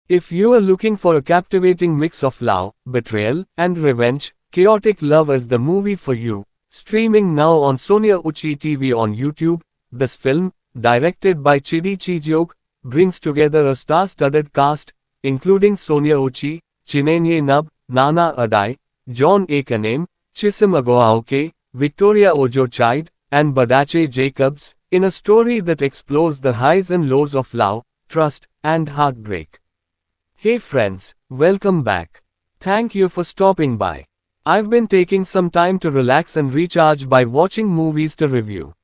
If you are looking for a captivating mix of love, betrayal, and revenge, Chaotic Love is the movie for you. Streaming now on Sonia Uchi TV on YouTube, this film, directed by Chidi Chijiok, brings together a star-studded cast, including Sonia Uchi, Chinenye Nub, Nana Adai, John Akanem, Chisim Agoaoke, Victoria Ojo-Chide, and Badache Jacobs, in a story that explores the highs and lows of love, trust, and heartbreak. Hey friends, welcome back. Thank you for stopping by. I've been taking some time to relax and recharge by watching movies to review.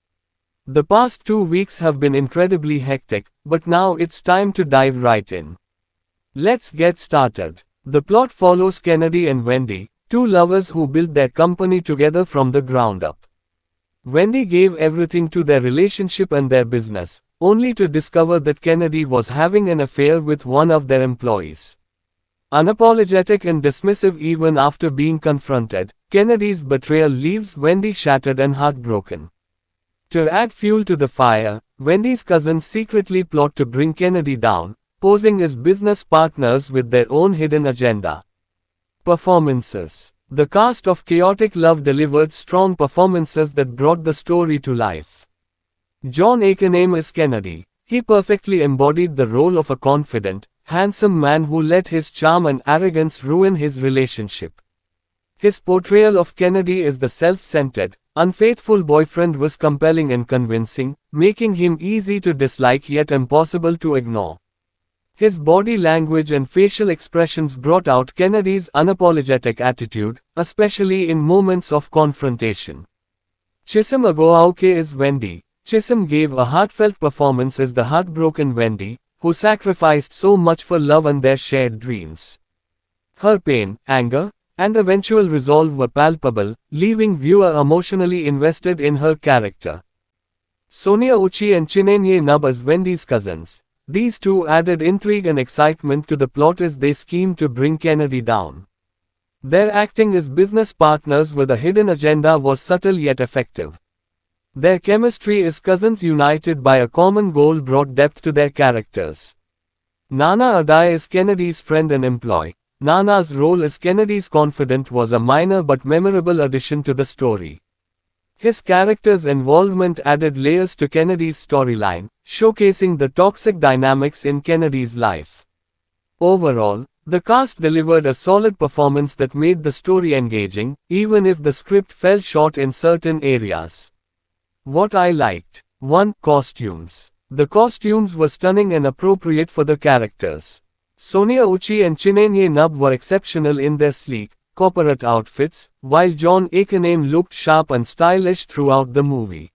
The past 2 weeks have been incredibly hectic, but now it's time to dive right in. Let's get started. The plot follows Kennedy and Wendy, two lovers who built their company together from the ground up. Wendy gave everything to their relationship and their business, only to discover that Kennedy was having an affair with one of their employees. Unapologetic and dismissive even after being confronted, Kennedy's betrayal leaves Wendy shattered and heartbroken. To add fuel to the fire, Wendy's cousins secretly plot to bring Kennedy down, posing as business partners with their own hidden agenda. Performances. The cast of Chaotic Love delivered strong performances that brought the story to life. John Akanem as Kennedy. He perfectly embodied the role of a confident, handsome man who let his charm and arrogance ruin his relationship. His portrayal of Kennedy as the self-centered, unfaithful boyfriend was compelling and convincing, making him easy to dislike yet impossible to ignore. His body language and facial expressions brought out Kennedy's unapologetic attitude, especially in moments of confrontation. Chisim Agoaoke as Wendy. Chisim gave a heartfelt performance as the heartbroken Wendy, who sacrificed so much for love and their shared dreams. Her pain, anger, and eventual resolve were palpable, leaving viewer emotionally invested in her character. Sonia Uchi and Chinenye Nub as Wendy's cousins. These two added intrigue and excitement to the plot as they schemed to bring Kennedy down. Their acting as business partners with a hidden agenda was subtle yet effective. Their chemistry as cousins united by a common goal brought depth to their characters. Nana Adai as Kennedy's friend and employee. Nana's role as Kennedy's confidant was a minor but memorable addition to the story. His character's involvement added layers to Kennedy's storyline, showcasing the toxic dynamics in Kennedy's life. Overall, the cast delivered a solid performance that made the story engaging, even if the script fell short in certain areas. What I liked. 1. Costumes. The costumes were stunning and appropriate for the characters. Sonia Uchi and Chinenye Nub were exceptional in their sleek, corporate outfits, while John Akanem looked sharp and stylish throughout the movie.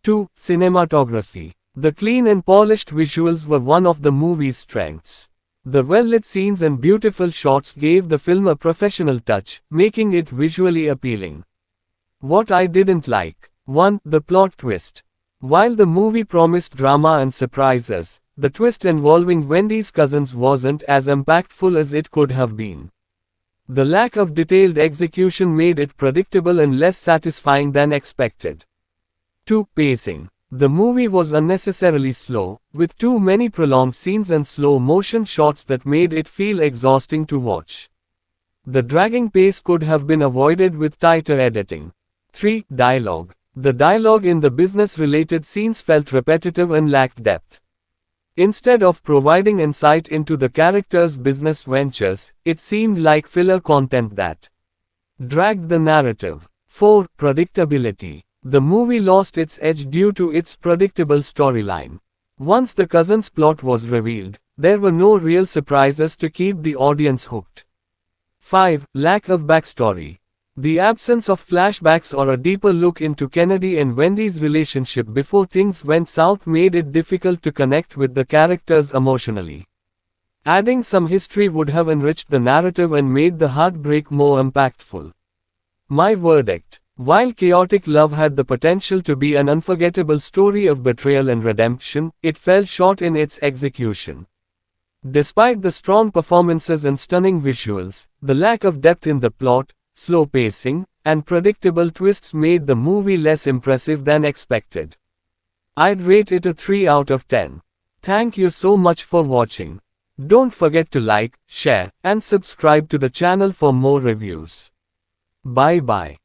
2. Cinematography. The clean and polished visuals were one of the movie's strengths. The well-lit scenes and beautiful shots gave the film a professional touch, making it visually appealing. What I didn't like. 1. The plot twist. While the movie promised drama and surprises, the twist involving Wendy's cousins wasn't as impactful as it could have been. The lack of detailed execution made it predictable and less satisfying than expected. 2. Pacing. The movie was unnecessarily slow, with too many prolonged scenes and slow-motion shots that made it feel exhausting to watch. The dragging pace could have been avoided with tighter editing. 3. Dialogue. The dialogue in the business-related scenes felt repetitive and lacked depth. Instead of providing insight into the characters' business ventures, it seemed like filler content that dragged the narrative. 4. Predictability. The movie lost its edge due to its predictable storyline. Once the cousins' plot was revealed, there were no real surprises to keep the audience hooked. 5. Lack of backstory. The absence of flashbacks or a deeper look into Kennedy and Wendy's relationship before things went south made it difficult to connect with the characters emotionally. Adding some history would have enriched the narrative and made the heartbreak more impactful. My verdict. While Chaotic Love had the potential to be an unforgettable story of betrayal and redemption, it fell short in its execution. Despite the strong performances and stunning visuals, the lack of depth in the plot, slow pacing, and predictable twists made the movie less impressive than expected. I'd rate it a 3 out of 10. Thank you so much for watching. Don't forget to like, share, and subscribe to the channel for more reviews. Bye bye.